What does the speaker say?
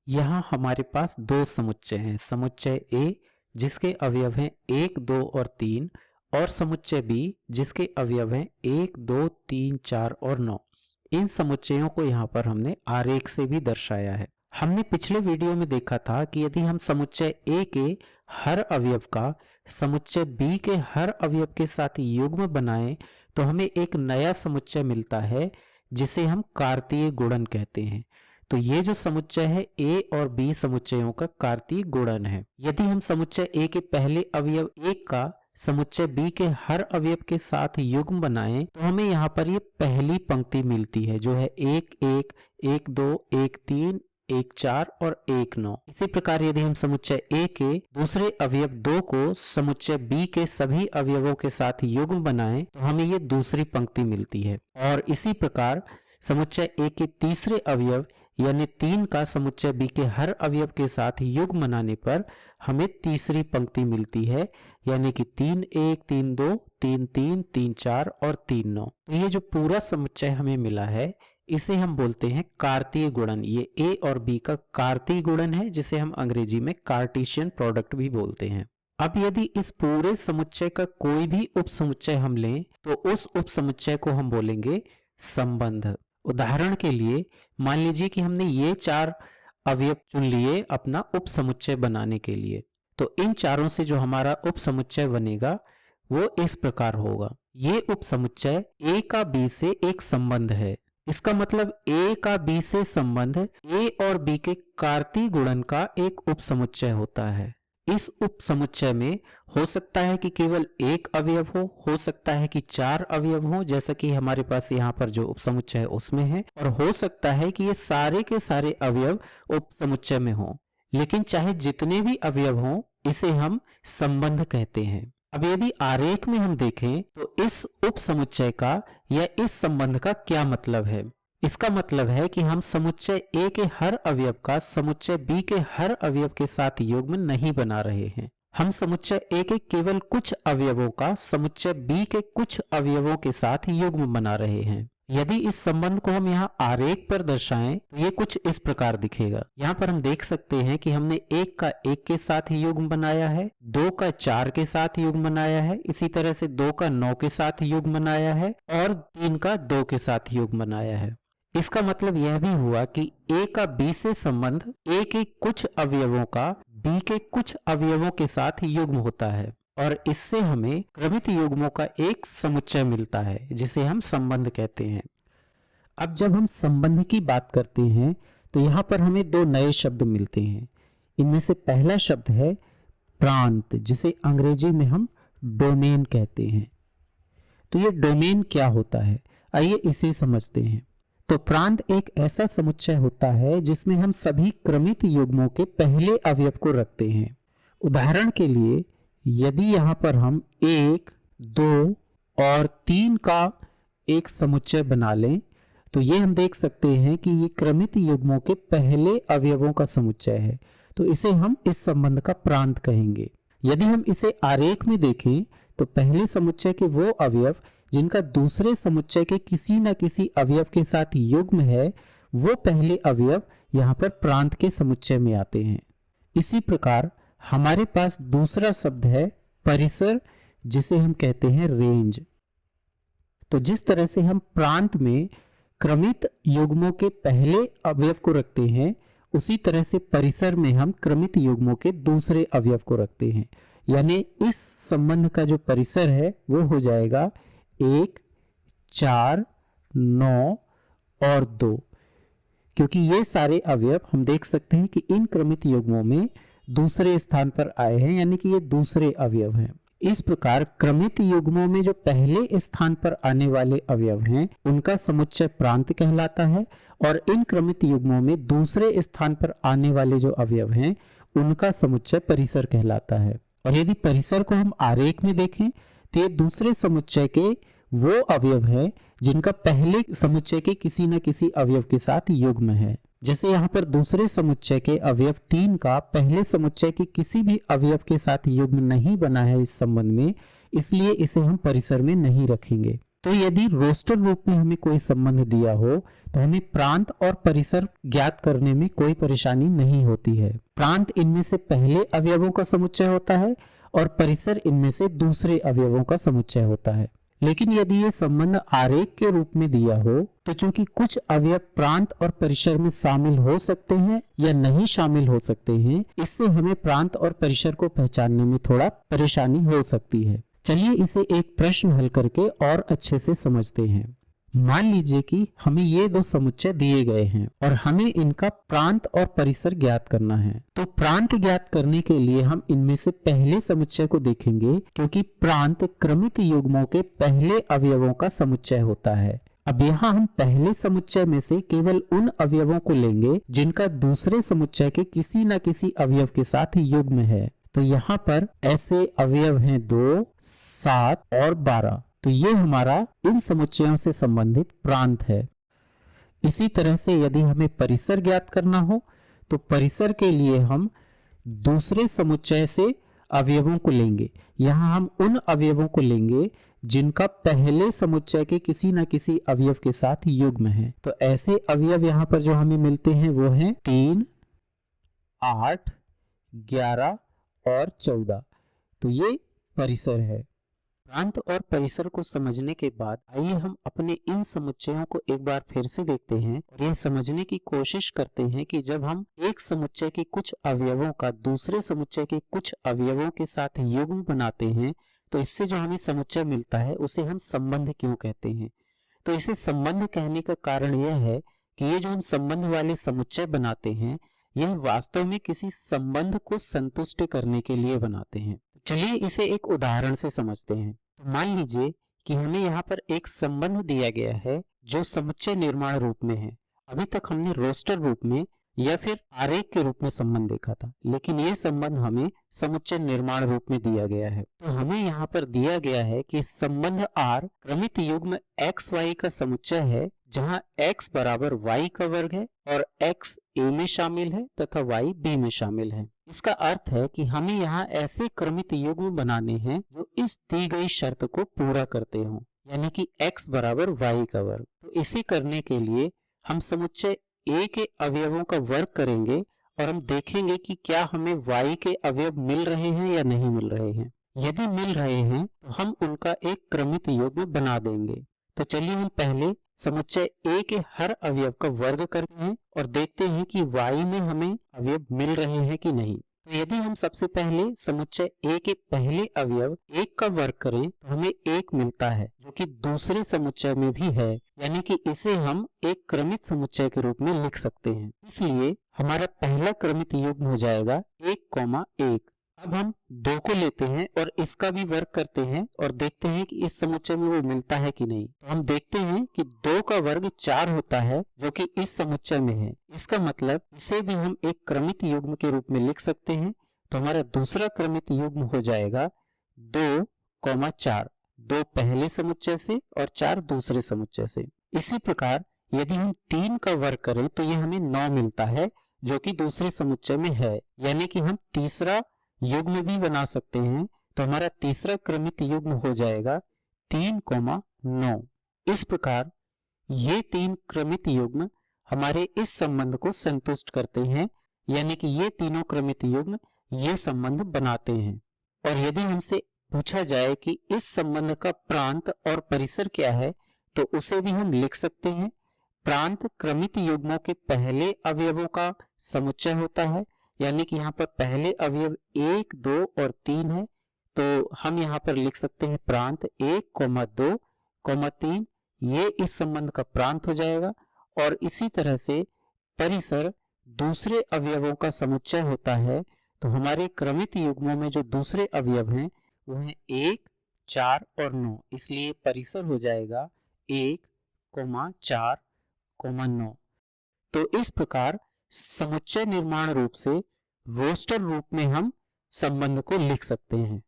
यहाँ हमारे पास दो समुच्चय हैं, समुच्चय ए जिसके अवयव हैं 1, 2 और 3 और समुच्चय बी जिसके अवयव हैं 1, 2, 3, 4 और 9। इन समुच्चयों को यहाँ पर हमने आरेख से भी दर्शाया है। हमने पिछले वीडियो में देखा था कि यदि हम समुच्चय ए के हर अवयव का समुच्चय बी के हर अवयव के साथ युग्म बनाएं तो हमें एक नया समुच्चय मिलता है जिसे हम कार्तीय गुणन कहते हैं। तो ये जो समुच्चय है ए और बी समुच्चयों का कार्तीय गुणन है। यदि हम समुच्चय ए के पहले अवयव 1 का समुच्चय बी के हर अवयव के साथ युग्म बनाएं तो हमें यहाँ पर ये पहली पंक्ति मिलती है जो है 1, 1, 1, 2, 1, 3, 1, 4 और 1, 9। इसी प्रकार यदि हम समुच्चय ए के दूसरे अवयव 2 को समुच्चय बी के सभी अवयवों के साथ युग्म बनाएं तो हमें ये दूसरी पंक्ति मिलती है। और इसी प्रकार समुच्चय ए के तीसरे अवयव यानी 3 का समुच्चय बी के हर अवयव के साथ युग्म बनाने पर हमें तीसरी पंक्ति मिलती है यानी कि 3, 1, 3, 2, 3, 3, 3, 4 और 3, 9। तो ये जो पूरा समुच्चय हमें मिला है इसे हम बोलते हैं कार्तीय गुणन। ये ए और बी का कार्तीय गुणन है जिसे हम अंग्रेजी में कार्टेशियन प्रोडक्ट भी बोलते हैं। अब यदि इस पूरे समुच्चय का कोई भी उपसमुच्चय हम लें तो उस उपसमुच्चय को हम बोलेंगे संबंध। उदाहरण के लिए मान लीजिए कि हमने ये 4 अवयव चुन लिए अपना उपसमुच्चय बनाने के लिए, तो इन चारों से जो हमारा उपसमुच्चय बनेगा वो इस प्रकार होगा। ये उपसमुच्चय ए का बी से एक संबंध है। इसका मतलब ए का बी से संबंध ए और बी के कार्तीय गुणन का एक उपसमुच्चय होता है। इस उपसमुच्चय में हो सकता है कि केवल एक अवयव हो सकता है कि 4 अवयव हो जैसा कि हमारे पास यहाँ पर जो उपसमुच्चय है उसमें है, और हो सकता है कि ये सारे के सारे अवयव उपसमुच्चय में हो। लेकिन चाहे जितने भी अवयव हों इसे हम संबंध कहते हैं। अब यदि आरेख में हम देखें तो इस उपसमुच्चय का या इस संबंध का क्या मतलब है। इसका मतलब है कि हम समुच्चय ए के हर अवयव का समुच्चय बी के हर अवयव के साथ युग्म नहीं बना रहे हैं। हम समुच्चय ए के केवल कुछ अवयवों का समुच्चय बी के कुछ अवयवों के साथ युग्म बना रहे हैं। यदि इस संबंध को हम यहाँ आरेख पर दर्शाएं तो ये कुछ इस प्रकार दिखेगा। यहाँ पर हम देख सकते हैं कि हमने 1 का 1 के साथ युग्म बनाया है, 2 का 4 के साथ युग्म बनाया है, इसी तरह से 2 का 9 के साथ युग्म बनाया है और 3 का 2 के साथ युग्म बनाया है। इसका मतलब यह भी हुआ कि ए का बी से संबंध ए के कुछ अवयवों का बी के कुछ अवयवों के साथ युग्म होता है और इससे हमें क्रमित युग्मों का एक समुच्चय मिलता है जिसे हम संबंध कहते हैं। अब जब हम संबंध की बात करते हैं तो यहाँ पर हमें 2 नए शब्द मिलते हैं। इनमें से पहला शब्द है प्रांत, जिसे अंग्रेजी में हम डोमेन कहते हैं। तो ये डोमेन क्या होता है, आइए इसे समझते हैं। तो प्रांत एक ऐसा समुच्चय होता है जिसमें हम सभी क्रमित युग्मों के पहले अवयव को रखते हैं। उदाहरण के लिए यदि यहाँ पर हम 1, 2 और 3 का एक समुच्चय बना लें तो ये हम देख सकते हैं कि ये क्रमित युग्मों के पहले अवयवों का समुच्चय है, तो इसे हम इस संबंध का प्रांत कहेंगे। यदि हम इसे आरेख में देखें तो पहले समुच्चय के वो अवयव जिनका दूसरे समुच्चय के किसी न किसी अवयव के साथ युग्म है वो पहले अवयव यहाँ पर प्रांत के समुच्चय में आते हैं। इसी प्रकार हमारे पास दूसरा शब्द है परिसर, जिसे हम कहते हैं रेंज। तो जिस तरह से हम प्रांत में क्रमित युग्मों के पहले अवयव को रखते हैं उसी तरह से परिसर में हम क्रमित युग्मों के दूसरे अवयव को रखते हैं। यानी इस संबंध का जो परिसर है वो हो जाएगा 1, 4, 9 और 2, क्योंकि ये सारे अवयव हम देख सकते हैं कि इन क्रमित युग्मों में दूसरे स्थान पर आए हैं, यानी कि ये दूसरे अवयव हैं। इस प्रकार क्रमित युग्मों में जो पहले स्थान पर आने वाले अवयव हैं उनका समुच्चय प्रांत कहलाता है और इन क्रमित युग्मों में दूसरे स्थान पर आने वाले जो अवयव हैं उनका समुच्चय परिसर कहलाता है। और यदि परिसर को हम आरेख में देखें तो ये दूसरे समुच्चय के वो अवयव है जिनका पहले समुच्चय के किसी न किसी अवयव के साथ युग्म है। जैसे यहाँ पर दूसरे समुच्चय के अवयव 3 का पहले समुच्चय के किसी भी अवयव के साथ युग्म नहीं बना है इस संबंध में, इसलिए इसे हम परिसर में नहीं रखेंगे। तो यदि रोस्टर रूप में हमें कोई संबंध दिया हो तो हमें प्रांत और परिसर ज्ञात करने में कोई परेशानी नहीं होती है। प्रांत इनमें से पहले अवयवों का समुच्चय होता है और परिसर इनमें से दूसरे अवयवों का समुच्चय होता है। लेकिन यदि ये संबंध आरेख के रूप में दिया हो तो चूंकि कुछ अवयव प्रांत और परिसर में शामिल हो सकते हैं या नहीं शामिल हो सकते हैं, इससे हमें प्रांत और परिसर को पहचानने में थोड़ा परेशानी हो सकती है। चलिए इसे एक प्रश्न हल करके और अच्छे से समझते हैं। मान लीजिए कि हमें ये दो समुच्चय दिए गए हैं और हमें इनका प्रांत और परिसर ज्ञात करना है। तो प्रांत ज्ञात करने के लिए हम इनमें से पहले समुच्चय को देखेंगे, क्योंकि प्रांत क्रमित युग्मों के पहले अवयवों का समुच्चय होता है। अब यहाँ हम पहले समुच्चय में से केवल उन अवयवों को लेंगे जिनका दूसरे समुच्चय के किसी न किसी अवयव के साथ युग्म है। तो यहाँ पर ऐसे अवयव हैं 2, 7 और 12। तो ये हमारा इन समुच्चयों से संबंधित प्रांत है। इसी तरह से यदि हमें परिसर ज्ञात करना हो तो परिसर के लिए हम दूसरे समुच्चय से अवयवों को लेंगे। यहाँ हम उन अवयवों को लेंगे जिनका पहले समुच्चय के किसी न किसी अवयव के साथ युग्म है। तो ऐसे अवयव यहाँ पर जो हमें मिलते हैं वो हैं 3, 8, 11 और 14। तो ये परिसर है। प्रांत और परिसर को समझने के बाद आइए हम अपने इन समुच्चयों को एक बार फिर से देखते हैं और यह समझने की कोशिश करते हैं कि जब हम एक समुच्चय के कुछ अवयवों का दूसरे समुच्चय के कुछ अवयवों के साथ युग्म बनाते हैं तो इससे जो हमें समुच्चय मिलता है उसे हम संबंध क्यों कहते हैं। तो इसे संबंध कहने का कारण यह है कि ये जो हम संबंध वाले समुच्चय बनाते हैं यह वास्तव में किसी संबंध को संतुष्ट करने के लिए बनाते हैं। चलिए इसे एक उदाहरण से समझते हैं। तो मान लीजिए कि हमें यहाँ पर एक संबंध दिया गया है जो समुच्चय निर्माण रूप में है। अभी तक हमने रोस्टर रूप में या फिर आरेख के रूप में संबंध देखा था, लेकिन यह संबंध हमें समुच्चय निर्माण रूप में दिया गया है। तो हमें यहाँ पर दिया गया है कि संबंध R क्रमित युग्म x y का समुच्चय है, जहाँ x बराबर y का वर्ग है और x a में शामिल है तथा y b में शामिल है। इसका अर्थ है कि हमें यहाँ ऐसे क्रमित युग्म बनाने हैं जो इस दी गई शर्त को पूरा करते हों, यानी कि x बराबर y का वर्ग। तो इसे करने के लिए हम समुच्चय A के अवयवों का वर्ग करेंगे और हम देखेंगे कि क्या हमें y के अवयव मिल रहे हैं या नहीं मिल रहे हैं। यदि मिल रहे हैं तो हम उनका एक क्रमित युग्म बना देंगे। तो चलिए हम पहले समुच्चय A के हर अवयव का वर्ग करते हैं और देखते हैं कि y में हमें अवयव मिल रहे हैं कि नहीं। तो यदि हम सबसे पहले समुच्चय A के पहले अवयव 1 का वर्ग करें तो हमें 1 मिलता है, जो कि दूसरे समुच्चय में भी है, यानी कि इसे हम एक क्रमित समुच्चय के रूप में लिख सकते हैं। इसलिए हमारा पहला क्रमित युग्म हो जाएगा 1,1। अब हम 2 को लेते हैं और इसका भी वर्ग करते हैं और देखते हैं कि इस समुच्चय में वो मिलता है कि नहीं। तो हम देखते हैं कि 2 का वर्ग 4 होता है, जो कि इस समुच्चय में है। इसका मतलब इसे भी हम एक क्रमित युग्म के रूप में लिख सकते हैं। तो हमारा दूसरा क्रमित युग्म हो जाएगा 2,4। 2 पहले समुच्चय से और 4 दूसरे समुच्चय से। इसी प्रकार यदि हम 3 का वर्ग करें तो ये हमें 9 मिलता है, जो कि दूसरे समुच्चय में है, यानी कि हम तीसरा युग्म भी बना सकते हैं। तो हमारा तीसरा क्रमित युग्म हो जाएगा 3,9। इस प्रकार ये 3 क्रमित युग्म हमारे इस संबंध को संतुष्ट करते हैं, यानी कि ये तीनों क्रमित युग्म ये संबंध बनाते हैं। और यदि हमसे पूछा जाए कि इस संबंध का प्रांत और परिसर क्या है तो उसे भी हम लिख सकते हैं। प्रांत क्रमित युग्मों के पहले अवयवों का समुच्चय होता है, यानी कि यहाँ पर पहले अवयव 1, 2 और 3 है। तो हम यहाँ पर लिख सकते हैं प्रांत 1, 2, 3, ये इस संबंध का प्रांत हो जाएगा। और इसी तरह से परिसर दूसरे अवयवों का समुच्चय होता है। तो हमारे क्रमित युग्मों में जो दूसरे अवयव हैं वो हैं 1, 4 और 9, इसलिए परिसर हो जाएगा 1, 4, 9। तो इस प्रकार समुच्चय निर्माण रूप से रोस्टर रूप में हम संबंध को लिख सकते हैं।